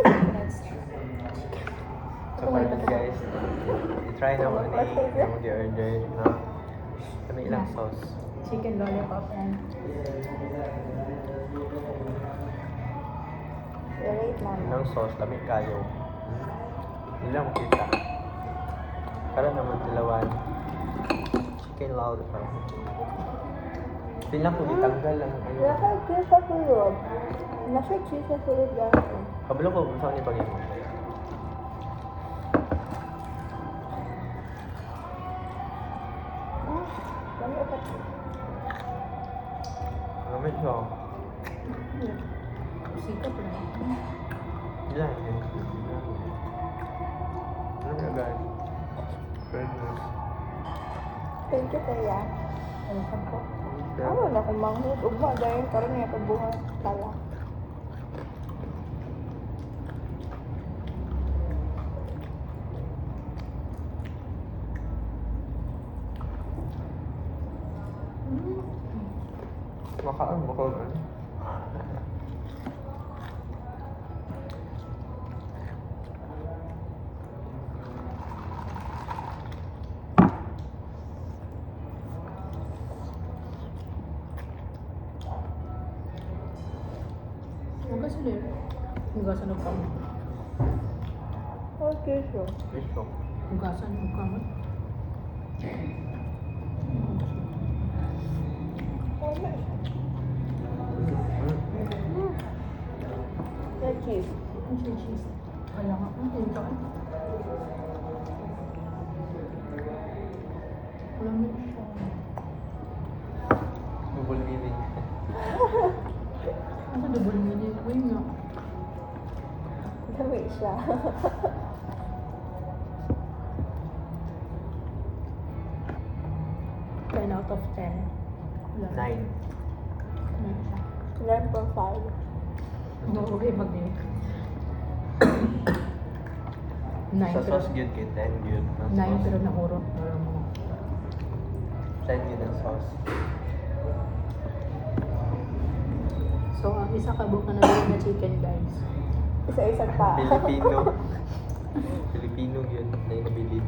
That's true. So for me guys, i-try na mo ni mo di-order na kami ilang sauce. Chicken lollipop and Wait lang. Ilang sauce, lamig kayo. Ilang kita. Para naman tilawan. Chicken lollipop. Sila ko ditanggal lang. Nasa cheese sa sulod. Nasa cheese sa sulod gano'n. Kabalo ko kung saan ipagin mo. Ano upat? Lamig siya. sikat na. Ilan eh. Ano na guys? Goodness. Thank you, Taya. Welcome po. Ano na kung manghut. Ugma dahil karoon niya pagbuhat tala. Makaan mo ko ano? Hugas ulit. Hugasan ng kamot. Okay, sure. Fish ko. Hugasan ng kamot. Ano? May cheese. Ang cheese. Kaya nga. Ang tinta ko. Lamig siya. Double meaning. Ano double meaning? Uy nga. Dami siya. 10 out of 10. Wala. 9. Ano siya? 9.5. Okay, mag-name. 9 Sa pero sauce good kay 10 good. 9 pero naurot. Pero mo. 10 good ang sauce. So, ang isa kabuk na nabili na chicken, guys. Isa-isa pa. Filipino. Filipino yun. Na yung nabili.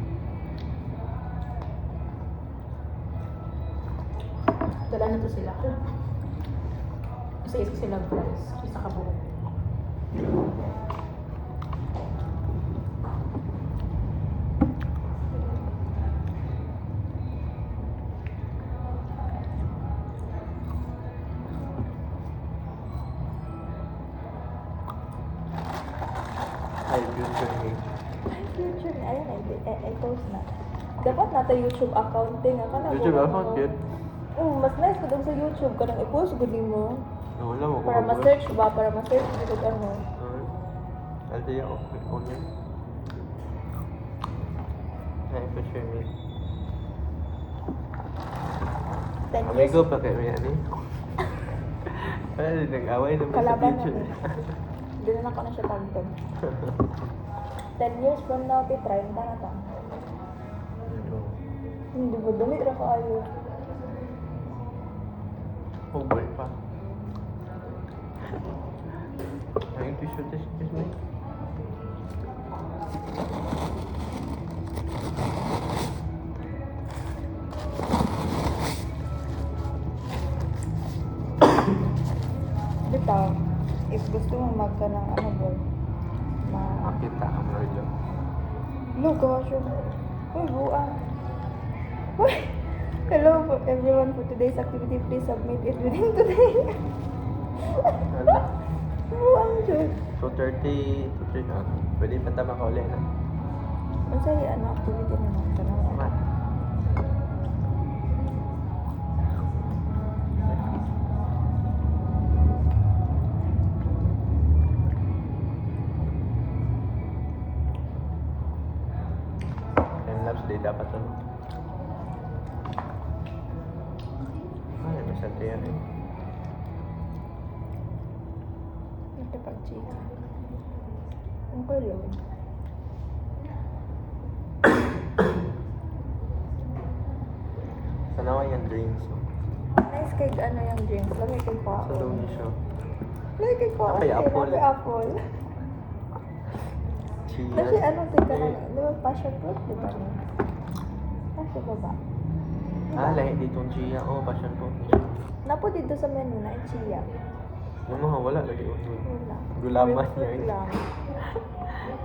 Dala na to sila. Isa-isa silang price. Isa kabuk. Ay, future me. Future na. Ayan, I post na. Dapat nata YouTube accounting. Aka na YouTube account good. Mas nice ko dun sa YouTube. Kanang i-post ko din mo. Wala mo ko. Para ma-search ba? Para ma-search ko kung ano. Ate ako. Onion. Ay, future me. 10 years. Amigo pa kayo yan eh. Wala din nag-away naman sa Kalaban future. natin. Hindi na ako na siya tagtag. 10 years from now, 30 na ta. Hindi mo dumi ra kaayo. Oh boy pa. Ay, tissue test me. Bitaw, if gusto mo magka ng ano boy, Makita ang Lord. Look, gosh, uy, buang. Uy, hello everyone for today's activity. Please submit it within today. Ano? Buang, Diyos. So 30 to 3 na. Pwede pa tama ka ulit na. Ang sa'yo, ano, activity naman. Tama. Time lapse day dapat ano. Ay, may sante yan eh. Nakipag-chika. Ang kulong. Sanawa yung drinks. No? Nice kay ano yung drinks. Lagi kay Sa Paul. daw niya siya. Lagi kay Paul. Kay Apple. Kay Apple. Chia. Kasi ano, tika na, di ba passion fruit, di ba? Passion ba ba? Ah, lahi ditong chia. Oh, passion fruit ni siya. Napo dito sa menu na, chia. Yung mga wala lagi. Wala. Gulaman Fruit yun. lang.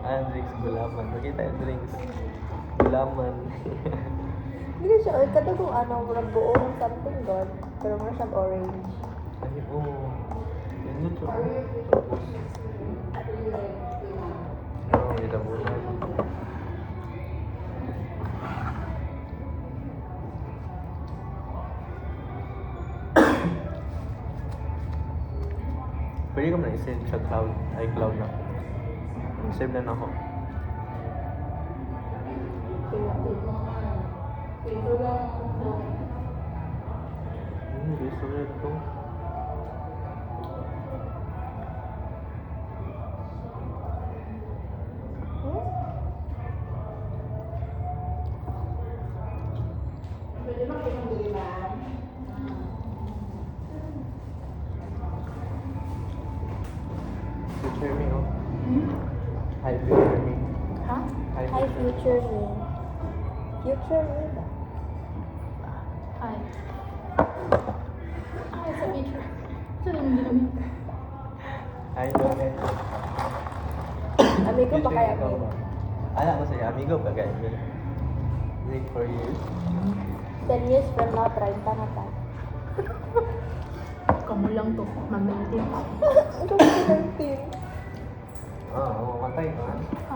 Ah, drinks gulaman. Makita yung drinks. Gulaman. Hindi siya, or kada kung ano, murag buong something god, pero mura siyang orange. Ay, oh. Yun yun siya. Oh, may labunan. Pwede ko na i-save sa cloud. Ay, cloud na. Save na ako. Gusto rin ito. Hmm? Future me, oh. Hi, future me. Ha? Hi, future me. Future me ba? Hi. Hi, sa picture. Saan yung ginamit? Hi, Doge. Amigo ba kaya ikaw me? ba? Ala ko sa'yo, amigo ba kaya me? Wait for years. 10 years from now, 30 na tayo. Kamu lang to. Mag-19. Ito ba 13? Ah, mamatay ka.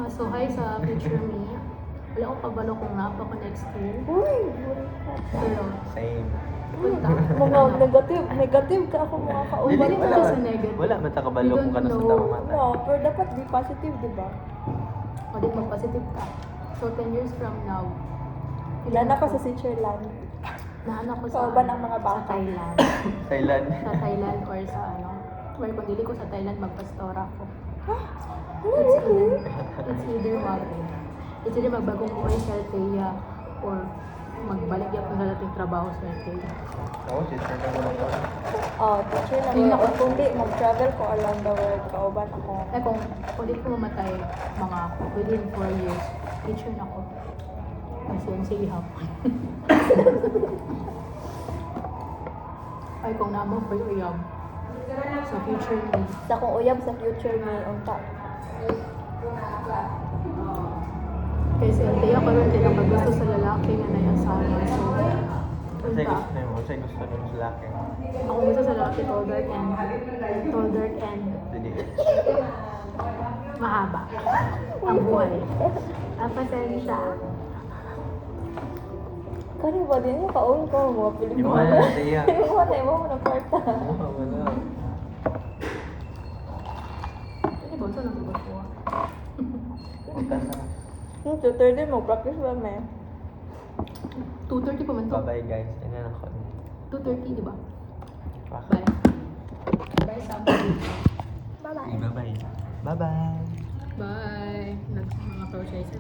So hi sa picture me. Wala akong kabalo kung napa ko next year. Uy, buhay ka. Pero, Same. punta. Mga negative ka ako mga kauban. Hindi wala, naman sa negative. wala man takabalo We kung don't ka na sa know. tao matay. No, pero dapat be positive, di ba? O di mag-positive ka. So 10 years from now, Ilan ako sa Switzerland. naanak ko sa, Kauban ang mga sa bata. Thailand. Thailand. Sa Thailand or sa ano. Or kung dili ko sa Thailand, magpastora ko. Really? It's either magbagong buhay sa Althea or magbalik yan kung sa dating trabaho sa Althea. Oo, sister ka naman ako. Oh, teacher na Yun mo. ako. Kung di, mag-travel ko around the world. Kauban ako. Eh kung di ko mamatay mga within 4 years, teacher na ako. Kasi MCA hapon. Ay kung naman pa yung uyab sa future me. Sa kung uyab sa future me, unta. Kasi Althea karon din ang gusto sa lalaki nga nayasama. So, Kasi unta. gusto mo, kasi gusto nyo sa laki. Ako gusto sa lalaki tall, dark, and Hindi. mahaba. Ang buhay. Ang pasensya. Kani ba din yung kaon ko mo? Di mo na siya. Hindi mo na, mo na kwarta. Oo, wala. Ano ba? Saan ang bukas ko? Punta na. Tutor din mo, practice ba may? 2:30 pa man to. Bye-bye guys. Yan na ako. 2:30, di ba? Bye. Bye. Bye, Sam. Bye-bye. Bye-bye. Bye-bye. Bye. Mga crochet.